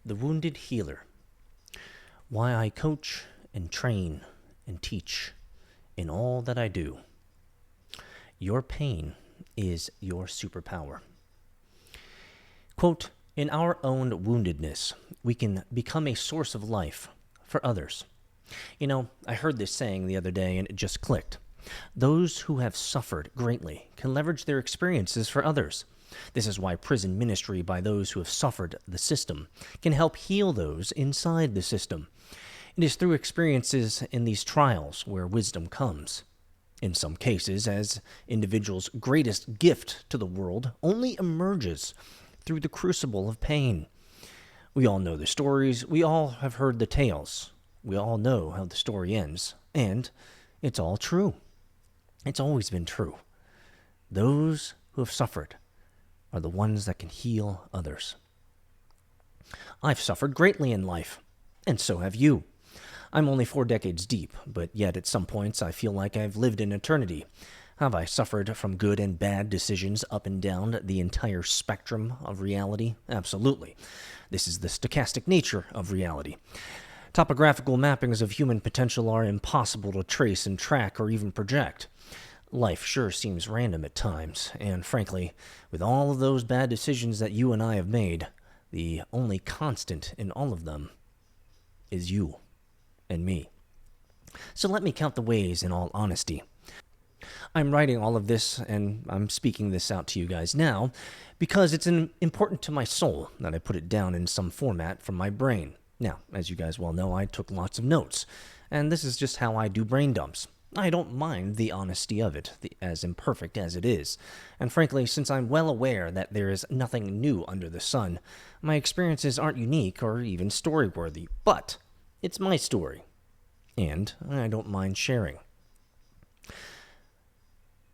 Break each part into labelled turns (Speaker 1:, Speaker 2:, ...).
Speaker 1: The Wounded Healer. Why I coach and train and teach in all that I do. Your pain is your superpower. Quote, in our own woundedness, we can become a source of life for others. You know, I heard this saying the other day and it just clicked. Those who have suffered greatly can leverage their experiences for others. This is why prison ministry by those who have suffered the system can help heal those inside the system. It is through experiences in these trials where wisdom comes. In some cases, as individuals' greatest gift to the world only emerges through the crucible of pain. We all know the stories, we all have heard the tales, we all know how the story ends, and it's all true. It's always been true. Those who have suffered are the ones that can heal others. I've suffered greatly in life, and so have you. I'm only 4 decades deep, but yet at some points I feel like I've lived an eternity. Have I suffered from good and bad decisions up and down the entire spectrum of reality? Absolutely. This is the stochastic nature of reality. Topographical mappings of human potential are impossible to trace and track or even project. Life sure seems random at times, and frankly, with all of those bad decisions that you and I have made, the only constant in all of them is you and me. So let me count the ways in all honesty. I'm writing all of this and I'm speaking this out to you guys now because it's important to my soul that I put it down in some format from my brain. Now, as you guys well know, I took lots of notes, and this is just how I do brain dumps. I don't mind the honesty of it, as imperfect as it is. And frankly, since I'm well aware that there is nothing new under the sun, my experiences aren't unique or even story-worthy, but it's my story, and I don't mind sharing.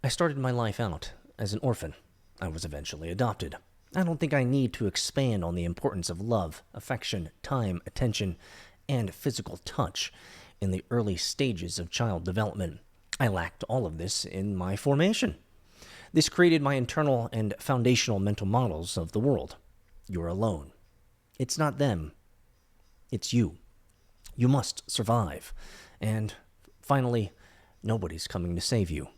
Speaker 1: I started my life out as an orphan. I was eventually adopted. I don't think I need to expand on the importance of love, affection, time, attention, and physical touch in the early stages of child development. I lacked all of this in my formation. This created my internal and foundational mental models of the world. You're alone. It's not them. It's you. You must survive. And finally, nobody's coming to save you.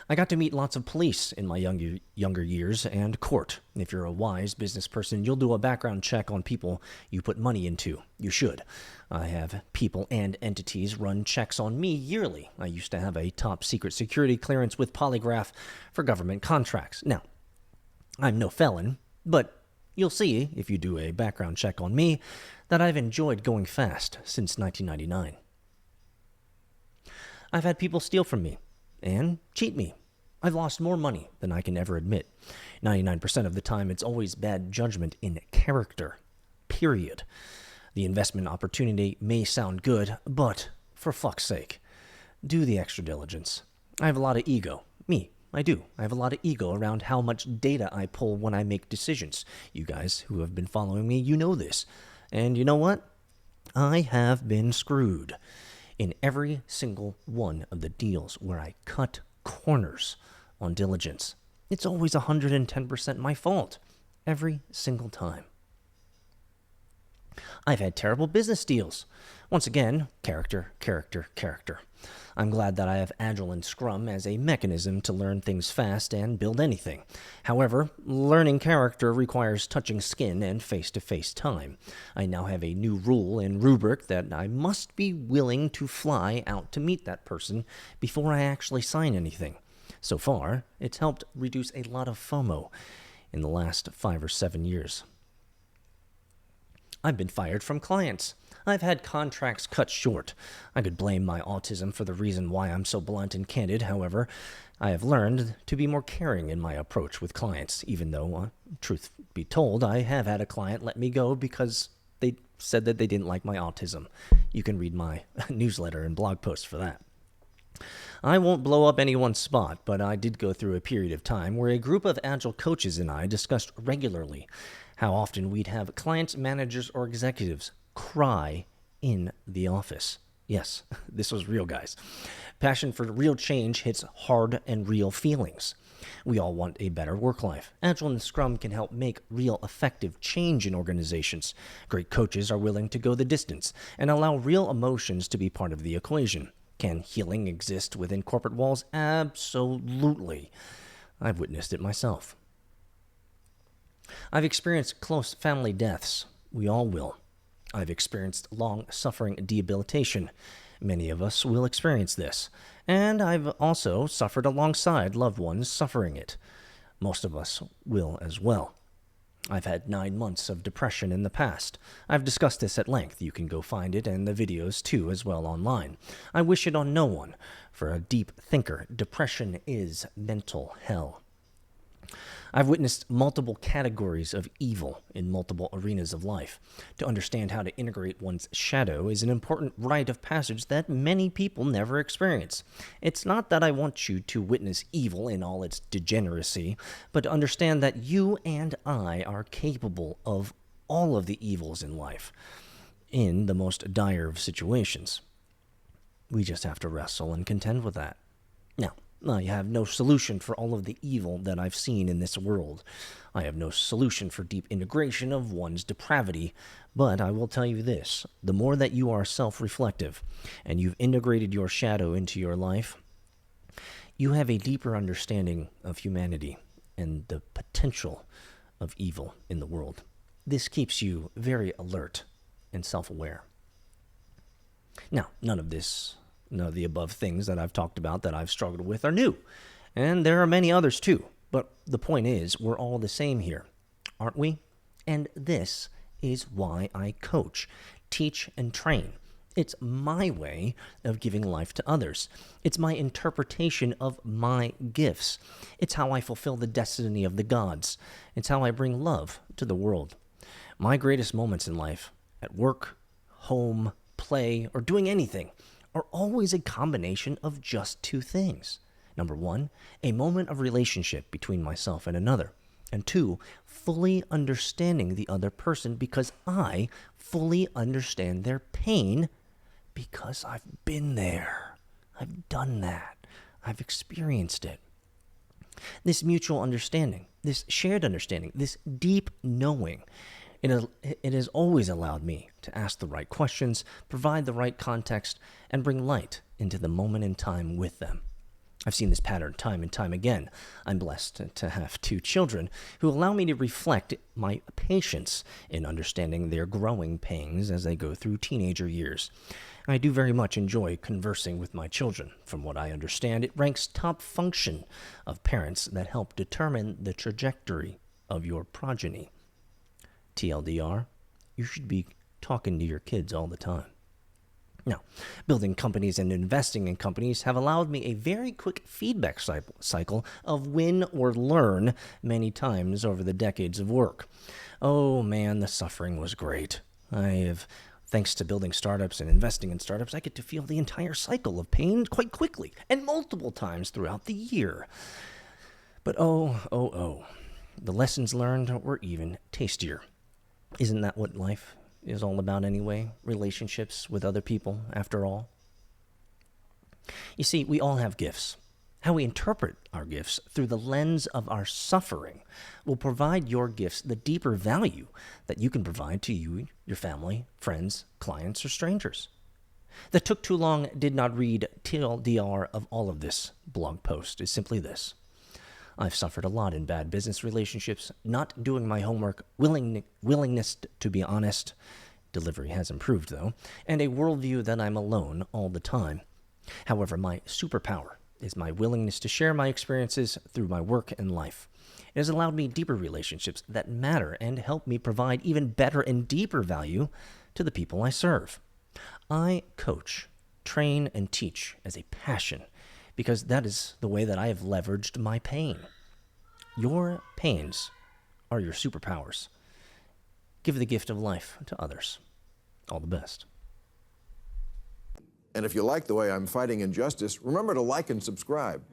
Speaker 1: I got to meet lots of police in my younger years and court. If you're a wise business person, you'll do a background check on people you put money into. You should. I have people and entities run checks on me yearly. I used to have a top secret security clearance with polygraph for government contracts. Now, I'm no felon, but you'll see, if you do a background check on me, that I've enjoyed going fast since 1999. I've had people steal from me and cheat me. I've lost more money than I can ever admit. 99% of the time, it's always bad judgment in character. Period. The investment opportunity may sound good, but for fuck's sake, do the extra diligence. I have a lot of ego. I do. I have a lot of ego around how much data I pull when I make decisions. You guys who have been following me, you know this. And you know what? I have been screwed in every single one of the deals where I cut corners on diligence. It's always 110% my fault. Every single time. I've had terrible business deals. Once again, character. I'm glad that I have Agile and Scrum as a mechanism to learn things fast and build anything. However, learning character requires touching skin and face-to-face time. I now have a new rule and rubric that I must be willing to fly out to meet that person before I actually sign anything. So far, it's helped reduce a lot of FOMO in the last 5 or 7 years. I've been fired from clients. I've had contracts cut short. I could blame my autism for the reason why I'm so blunt and candid. However, I have learned to be more caring in my approach with clients, even though, truth be told, I have had a client let me go because they said that they didn't like my autism. You can read my newsletter and blog post for that. I won't blow up anyone's spot, but I did go through a period of time where a group of Agile coaches and I discussed regularly how often we'd have clients, managers, or executives cry in the office. Yes, this was real, guys. Passion for real change hits hard and real feelings. We all want a better work life. Agile and Scrum can help make real effective change in organizations. Great coaches are willing to go the distance and allow real emotions to be part of the equation. Can healing exist within corporate walls? Absolutely. I've witnessed it myself. I've experienced close family deaths. We all will. I've experienced long-suffering debilitation. Many of us will experience this. And I've also suffered alongside loved ones suffering it. Most of us will as well. I've had 9 months of depression in the past. I've discussed this at length. You can go find it and the videos too as well online. I wish it on no one. For a deep thinker, depression is mental hell. I've witnessed multiple categories of evil in multiple arenas of life. To understand how to integrate one's shadow is an important rite of passage that many people never experience. It's not that I want you to witness evil in all its degeneracy, but to understand that you and I are capable of all of the evils in life, in the most dire of situations. We just have to wrestle and contend with that. Now, I have no solution for all of the evil that I've seen in this world. I have no solution for deep integration of one's depravity, but I will tell you this. The more that you are self-reflective and you've integrated your shadow into your life, you have a deeper understanding of humanity and the potential of evil in the world. This keeps you very alert and self-aware. Now, none of the above things that I've talked about that I've struggled with are new. And there are many others too. But the point is, we're all the same here, aren't we? And this is why I coach, teach, and train. It's my way of giving life to others. It's my interpretation of my gifts. It's how I fulfill the destiny of the gods. It's how I bring love to the world. My greatest moments in life, at work, home, play, or doing anything, are always a combination of just two things. Number one, a moment of relationship between myself and another. And two, fully understanding the other person because I fully understand their pain because I've been there. I've done that. I've experienced it. This mutual understanding, this shared understanding, this deep knowing, it has always allowed me to ask the right questions, provide the right context, and bring light into the moment in time with them. I've seen this pattern time and time again. I'm blessed to have 2 children who allow me to reflect my patience in understanding their growing pains as they go through teenager years. I do very much enjoy conversing with my children. From what I understand, it ranks top function of parents that help determine the trajectory of your progeny. TLDR, you should be talking to your kids all the time. Now, building companies and investing in companies have allowed me a very quick feedback cycle of win or learn many times over the decades of work. Oh man, the suffering was great. Thanks to building startups and investing in startups, I get to feel the entire cycle of pain quite quickly and multiple times throughout the year. But the lessons learned were even tastier. Isn't that what life is all about anyway? Relationships with other people, after all. You see, we all have gifts. How we interpret our gifts through the lens of our suffering will provide your gifts the deeper value that you can provide to you, your family, friends, clients, or strangers. The Took Too Long Did Not Read TLDR of all of this blog post is simply this. I've suffered a lot in bad business relationships, not doing my homework, willingness to be honest, delivery has improved though, and a worldview that I'm alone all the time. However, my superpower is my willingness to share my experiences through my work and life. It has allowed me deeper relationships that matter and help me provide even better and deeper value to the people I serve. I coach, train, and teach as a passion because that is the way that I have leveraged my pain. Your pains are your superpowers. Give the gift of life to others. All the best.
Speaker 2: And if you like the way I'm fighting injustice, remember to like and subscribe.